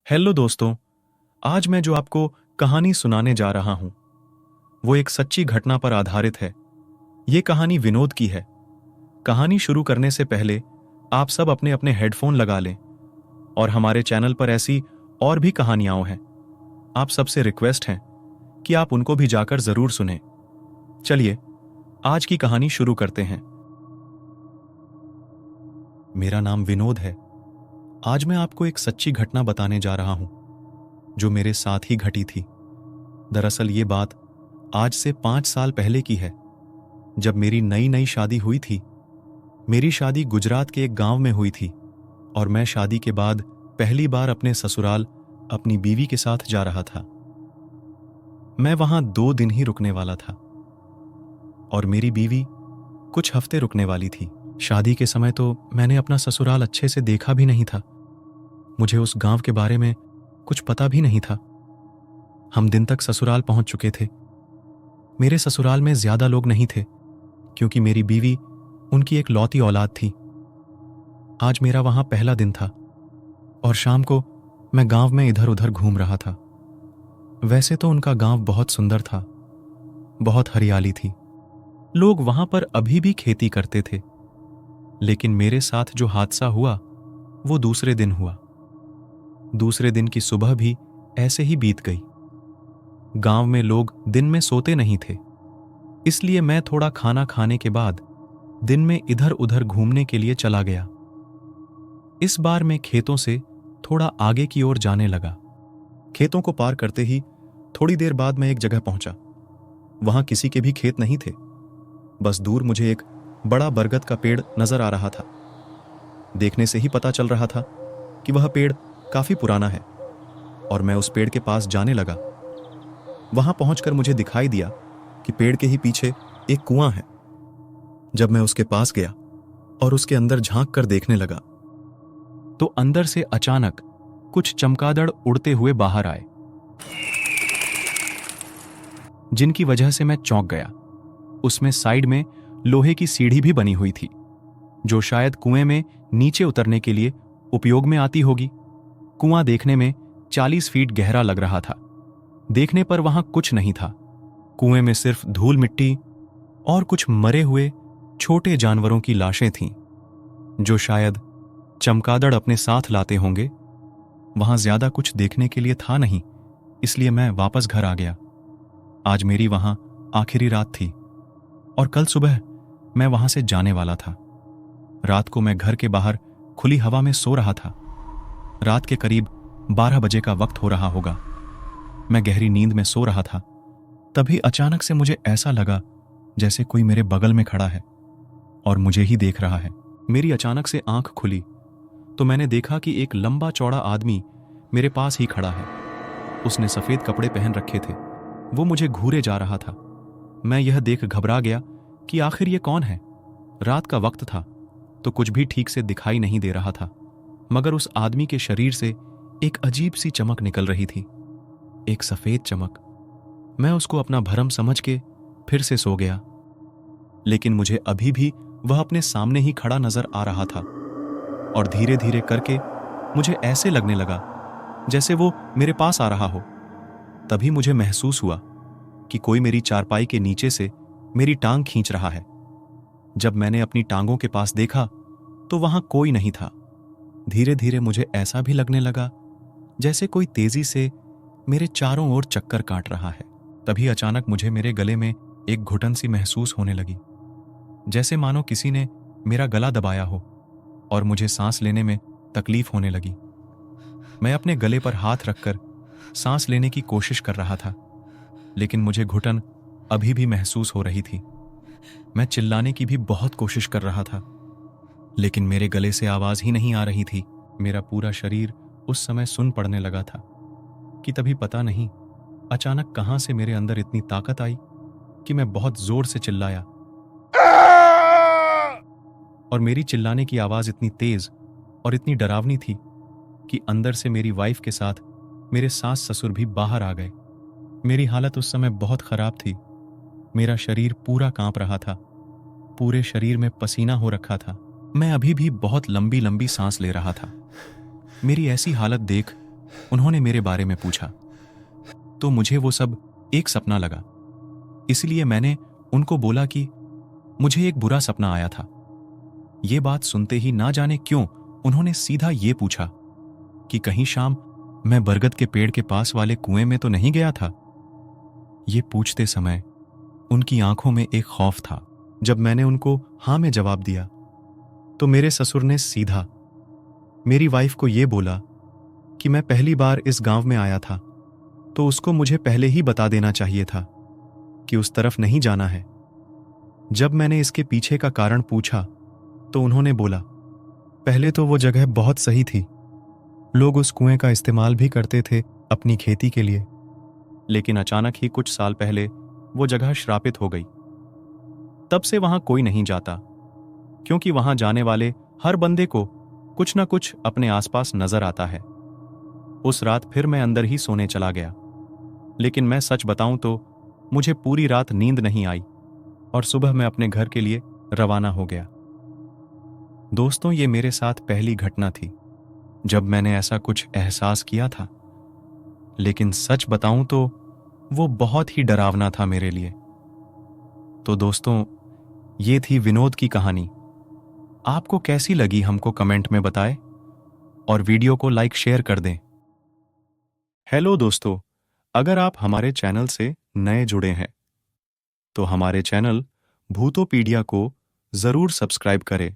Hello दोस्तों। आज मैं जो आपको कहानी सुनाने जा रहा हूं वो एक सच्ची घटना पर आधारित है। ये कहानी विनोद की है। कहानी शुरू करने से पहले आप सब अपने अपने हेडफोन लगा लें और हमारे चैनल पर ऐसी और भी कहानियां हैं। आप सबसे रिक्वेस्ट है कि आप उनको भी जाकर जरूर सुनें। चलिए आज की कहानी शुरू करते हैं। मेरा नाम विनोद है। आज मैं आपको एक सच्ची घटना बताने जा रहा हूं जो मेरे साथ ही घटी थी। दरअसल ये बात आज से 5 साल पहले की है, जब मेरी नई नई शादी हुई थी। मेरी शादी गुजरात के एक गांव में हुई थी और मैं शादी के बाद पहली बार अपने ससुराल अपनी बीवी के साथ जा रहा था। मैं वहां 2 दिन ही रुकने वाला था और मेरी बीवी कुछ हफ्ते रुकने वाली थी। शादी के समय तो मैंने अपना ससुराल अच्छे से देखा भी नहीं था। मुझे उस गांव के बारे में कुछ पता भी नहीं था। हम दिन तक ससुराल पहुंच चुके थे। मेरे ससुराल में ज्यादा लोग नहीं थे क्योंकि मेरी बीवी उनकी एक लौती औलाद थी। आज मेरा वहां पहला दिन था और शाम को मैं गांव में इधर उधर घूम रहा था। वैसे तो उनका गांव बहुत सुंदर था, बहुत हरियाली थी। लोग वहां पर अभी भी खेती करते थे। लेकिन मेरे साथ जो हादसा हुआ वो दूसरे दिन हुआ। दूसरे दिन की सुबह भी ऐसे ही बीत गई। गांव में लोग दिन में सोते नहीं थे, इसलिए मैं थोड़ा खाना खाने के बाद दिन में इधर उधर घूमने के लिए चला गया। इस बार मैं खेतों से थोड़ा आगे की ओर जाने लगा। खेतों को पार करते ही थोड़ी देर बाद मैं एक जगह पहुंचा। वहां किसी के भी खेत नहीं थे। बस दूर मुझे एक बड़ा बरगद का पेड़ नजर आ रहा था। देखने से ही पता चल रहा था कि वह पेड़ काफी पुराना है और मैं उस पेड़ के पास जाने लगा। वहां पहुंचकर मुझे दिखाई दिया कि पेड़ के ही पीछे एक कुआं है। जब मैं उसके पास गया और उसके अंदर झांक कर देखने लगा तो अंदर से अचानक कुछ चमगादड़ उड़ते हुए बाहर आए, जिनकी वजह से मैं चौंक गया। उसमें साइड में लोहे की सीढ़ी भी बनी हुई थी, जो शायद कुएं में नीचे उतरने के लिए उपयोग में आती होगी। कुआं देखने में 40 फीट गहरा लग रहा था। देखने पर वहां कुछ नहीं था। कुएं में सिर्फ धूल मिट्टी और कुछ मरे हुए छोटे जानवरों की लाशें थीं, जो शायद चमगादड़ अपने साथ लाते होंगे। वहां ज्यादा कुछ देखने के लिए था नहीं, इसलिए मैं वापस घर आ गया। आज मेरी वहां आखिरी रात थी और कल सुबह मैं वहां से जाने वाला था। रात को मैं घर के बाहर खुली हवा में सो रहा था। रात के करीब 12 बजे का वक्त हो रहा होगा। मैं गहरी नींद में सो रहा था। तभी अचानक से मुझे ऐसा लगा जैसे कोई मेरे बगल में खड़ा है और मुझे ही देख रहा है। मेरी अचानक से आंख खुली तो मैंने देखा कि एक लंबा चौड़ा आदमी मेरे पास ही खड़ा है। उसने सफेद कपड़े पहन रखे थे। वो मुझे घूरे जा रहा था। मैं यह देख घबरा गया कि आखिर ये कौन है। रात का वक्त था तो कुछ भी ठीक से दिखाई नहीं दे रहा था, मगर उस आदमी के शरीर से एक अजीब सी चमक निकल रही थी, एक सफेद चमक। मैं उसको अपना भरम समझ के फिर से सो गया। लेकिन मुझे अभी भी वह अपने सामने ही खड़ा नजर आ रहा था और धीरे धीरे करके मुझे ऐसे लगने लगा जैसे वो मेरे पास आ रहा हो। तभी मुझे महसूस हुआ कि कोई मेरी चारपाई के नीचे से मेरी टांग खींच रहा है। जब मैंने अपनी टांगों के पास देखा तो वहां कोई नहीं था। धीरे धीरे मुझे ऐसा भी लगने लगा जैसे कोई तेजी से मेरे चारों ओर चक्कर काट रहा है। तभी अचानक मुझे मेरे गले में एक घुटन सी महसूस होने लगी, जैसे मानो किसी ने मेरा गला दबाया हो और मुझे सांस लेने में तकलीफ होने लगी। मैं अपने गले पर हाथ रखकर सांस लेने की कोशिश कर रहा था, लेकिन मुझे घुटन अभी भी महसूस हो रही थी। मैं चिल्लाने की भी बहुत कोशिश कर रहा था, लेकिन मेरे गले से आवाज ही नहीं आ रही थी। मेरा पूरा शरीर उस समय सुन पड़ने लगा था कि तभी पता नहीं अचानक कहां से मेरे अंदर इतनी ताकत आई कि मैं बहुत जोर से चिल्लाया और मेरी चिल्लाने की आवाज इतनी तेज और इतनी डरावनी थी कि अंदर से मेरी वाइफ के साथ मेरे सास ससुर भी बाहर आ गए। मेरी हालत उस समय बहुत खराब थी। मेरा शरीर पूरा कांप रहा था, पूरे शरीर में पसीना हो रखा था। मैं अभी भी बहुत लंबी लंबी सांस ले रहा था। मेरी ऐसी हालत देख उन्होंने मेरे बारे में पूछा तो मुझे वो सब एक सपना लगा। इसलिए मैंने उनको बोला कि मुझे एक बुरा सपना आया था। ये बात सुनते ही ना जाने क्यों उन्होंने सीधा ये पूछा कि कहीं शाम मैं बरगद के पेड़ के पास वाले कुएं में तो नहीं गया था। ये पूछते समय उनकी आंखों में एक खौफ था। जब मैंने उनको हां में जवाब दिया तो मेरे ससुर ने सीधा मेरी वाइफ को ये बोला कि मैं पहली बार इस गांव में आया था तो उसको मुझे पहले ही बता देना चाहिए था कि उस तरफ नहीं जाना है। जब मैंने इसके पीछे का कारण पूछा तो उन्होंने बोला पहले तो वो जगह बहुत सही थी, लोग उस कुएं का इस्तेमाल भी करते थे अपनी खेती के लिए, लेकिन अचानक ही कुछ साल पहले वो जगह श्रापित हो गई। तब से वहां कोई नहीं जाता, क्योंकि वहां जाने वाले हर बंदे को कुछ ना कुछ अपने आसपास नजर आता है। उस रात फिर मैं अंदर ही सोने चला गया, लेकिन मैं सच बताऊं तो मुझे पूरी रात नींद नहीं आई और सुबह मैं अपने घर के लिए रवाना हो गया। दोस्तों, ये मेरे साथ पहली घटना थी जब मैंने ऐसा कुछ एहसास किया था, लेकिन सच बताऊं तो वो बहुत ही डरावना था मेरे लिए। तो दोस्तों, ये थी विनोद की कहानी। आपको कैसी लगी हमको कमेंट में बताएं और वीडियो को लाइक शेयर कर दें। हेलो दोस्तों, अगर आप हमारे चैनल से नए जुड़े हैं तो हमारे चैनल भूतोपीडिया को जरूर सब्सक्राइब करें